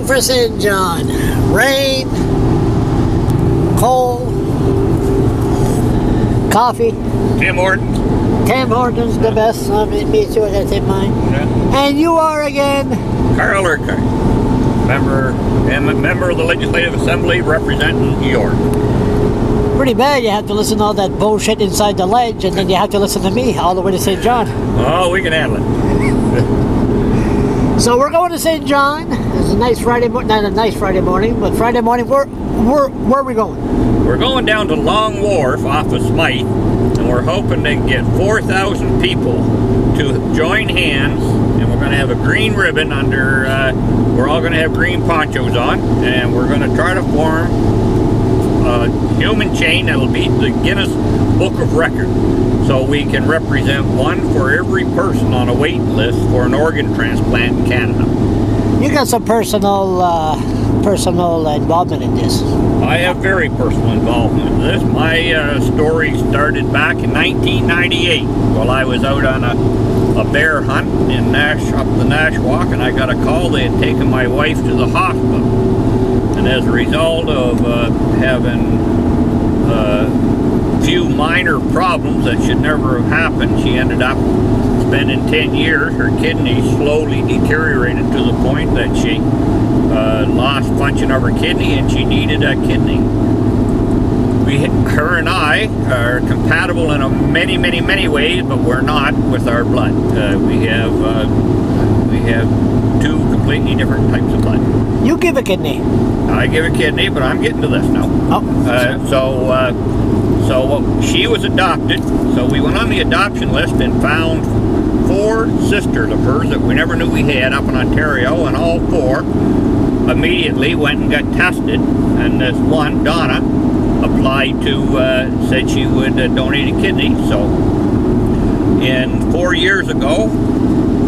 for St. John. Rain, cold, coffee. Tim Hortons. Tim Hortons, the best. Me too, that's in mine. Yeah. And you are again? Carl Urquhart. Member of the Legislative Assembly representing York. Pretty bad you have to listen to all that bullshit inside the ledge, and then you have to listen to me all the way to St. John. Oh, we can handle it. So we're going to St. John. It's a nice Friday morning, not a nice Friday morning, but Friday morning, where are we going? We're going down to Long Wharf off of Smythe, and we're hoping to get 4,000 people to join hands, and we're going to have a green ribbon under, we're all going to have green ponchos on, and we're going to try to form a human chain that will beat the Guinness Book of Records, so we can represent one for every person on a wait list for an organ transplant in Canada. You got some personal involvement in this. I have very personal involvement in this. My story started back in 1998 while I was out on a bear hunt in up the Nashwauk, and I got a call they had taken my wife to the hospital. And as a result of having a few minor problems that should never have happened, she ended up spending 10 years. Her kidneys slowly deteriorated to the point that she lost function of her kidney, and she needed a kidney. Her and I are compatible in many ways, but we're not with our blood. We have two completely different types of blood. You give a kidney. I give a kidney, but I'm getting to this now. Oh. So she was adopted. So we went on the adoption list and found 4 sisters of hers that we never knew we had up in Ontario, and all 4 immediately went and got tested. And this one, Donna, applied to, said she would donate a kidney. So 4 years ago,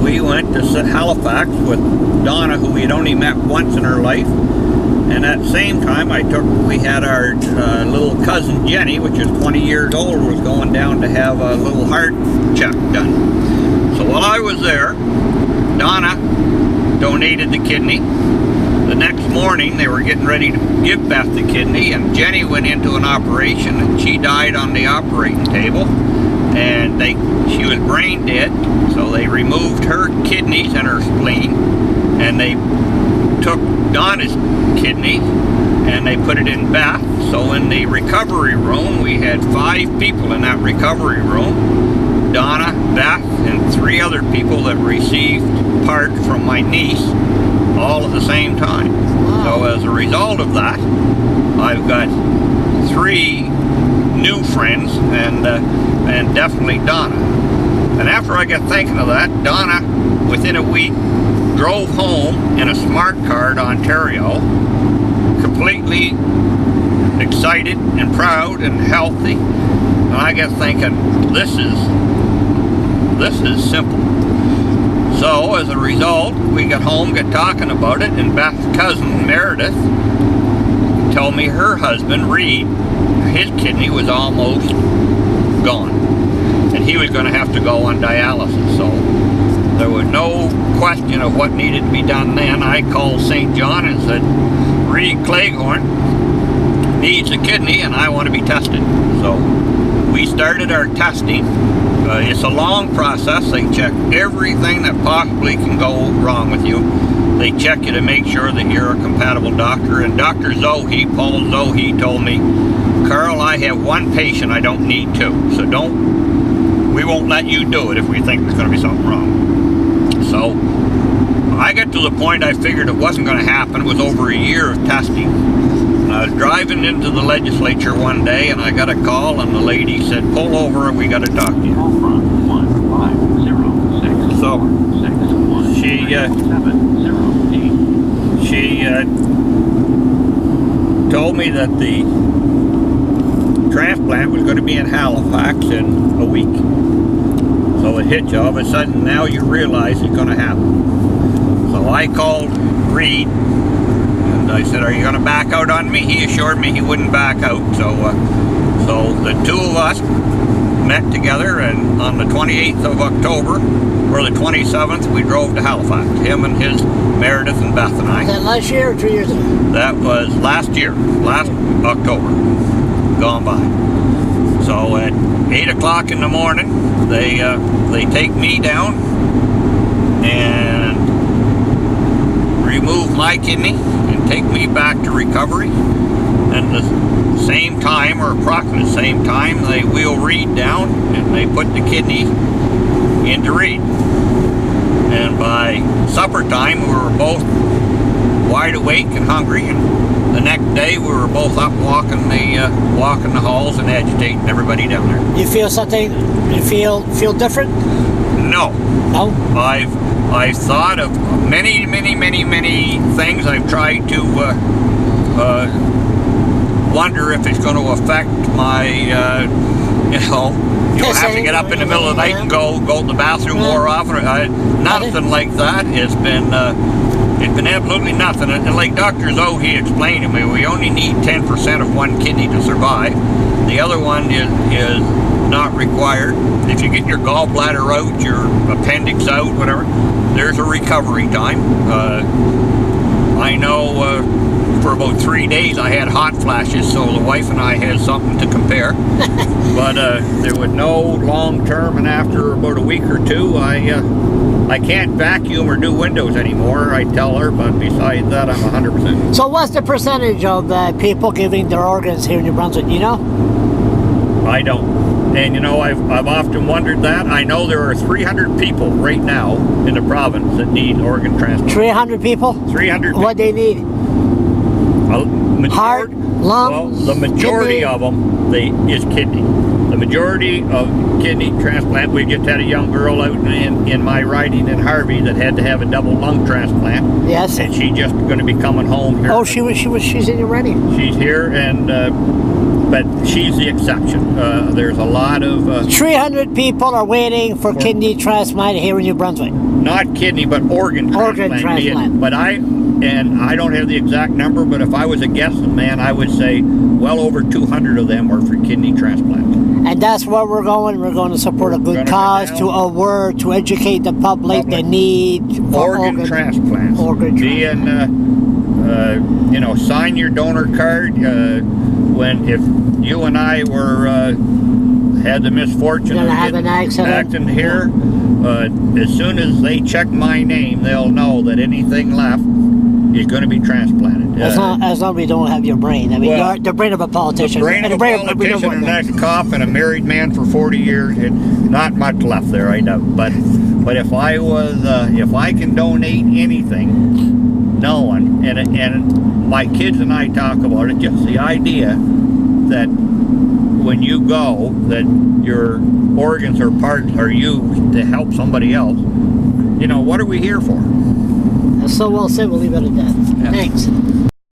we went to Halifax with Donna, who we had only met once in her life. And at the same time, we had our little cousin Jenny, which is 20 years old, was going down to have a little heart check done. So while I was there, Donna donated the kidney. The next morning, they were getting ready to give Beth the kidney, and Jenny went into an operation, and she died on the operating table. And she was brain dead, so they removed her kidneys and her spleen, and they took Donna's kidney and they put it in Beth. So in the recovery room, we had 5 people in that recovery room: Donna, Beth, and 3 other people that received part from my niece, all at the same time. Wow. So as a result of that, I've got 3 new friends, and definitely Donna. And after I got thinking of that, Donna, within a week, drove home in a smart car to Ontario, completely excited and proud and healthy. And I got thinking, this is simple. So as a result, we got home, got talking about it, and Beth's cousin Meredith told me her husband Reed, his kidney was almost gone, and he was going to have to go on dialysis. So there was no question of what needed to be done then. I called St. John and said, Reed Cleghorn needs a kidney and I want to be tested. So we started our testing. It's a long process. They check everything that possibly can go wrong with you. They check you to make sure that you're a compatible doctor. And Dr. Paul Zohe told me, Carl, I have 1 patient, I don't need 2. So we won't let you do it if we think there's going to be something wrong. So I got to the point I figured it wasn't going to happen. It was over a year of testing. And I was driving into the legislature one day, and I got a call, and the lady said, pull over and we got to talk to you. So she told me that the transplant was going to be in Halifax in a week. So it hit you all of a sudden. Now you realize it's going to happen. So I called Reed and I said, are you going to back out on me? He assured me he wouldn't back out. So the 2 of us met together, and on the 28th of October for the 27th, we drove to Halifax. Him and his Meredith and Beth and I. Was that last year or 2 years ago? That was last year, last October, gone by. So at 8 o'clock in the morning, they take me down and remove my kidney and take me back to recovery. And the same time, or approximately the same time, they wheel Reed down and they put the kidney into Reed. And by supper time, we were both wide awake and hungry. And the next day, we were both up walking the halls and agitating everybody down there. You feel something? You feel different? No. No. I've thought of many things. I've tried to wonder if it's going to affect my, you don't have to get up in the middle of the night and go to the bathroom more often. Nothing like that. It's been absolutely nothing. And like Dr. Zoe, he explained to me, we only need 10% of one kidney to survive. The other one is not required. If you get your gallbladder out, your appendix out, whatever, there's a recovery time. I know for about 3 days I had hot flashes, so the wife and I had something to compare. But there was no long term, and after about a week or two, I can't vacuum or do windows anymore, I tell her, but besides that, I'm 100%. So what's the percentage of people giving their organs here in New Brunswick, you know? I don't. And you know, I've often wondered that. I know there are 300 people right now in the province that need organ transplant. 300 people? 300 people. What they need? Heart, lungs, well, the majority kidney. of them is kidney. The majority of kidney transplant. We just had a young girl out in my riding in Harvey that had to have a double lung transplant. Yes. And she's just going to be coming home here. Oh, she's in your riding. She's here, and but she's the exception. There's a lot of 300 people are waiting for kidney transplant here in New Brunswick. Not kidney, but organ transplant. Organ transplant. But I don't have the exact number, but if I was a guessing man, I would say well over 200 of them are for kidney transplant. And that's where we're going. We're going to support a good cause, to educate the public the need for organ transplants. Organ transplant. You know, sign your donor card. If you and I had the misfortune of have an accident here, as soon as they check my name, they'll know that anything left is going to be transplanted. As long as we don't have your brain. I mean, well, the brain of a politician. The brain of a politician and an ex-cop and a married man for 40 years, not much left there, I know. But if I can donate anything, no one, and my kids and I talk about it, just the idea that when you go, that your organs or parts are used to help somebody else. You know, what are we here for? That's so well said. We'll leave it at that. Yeah. Thanks.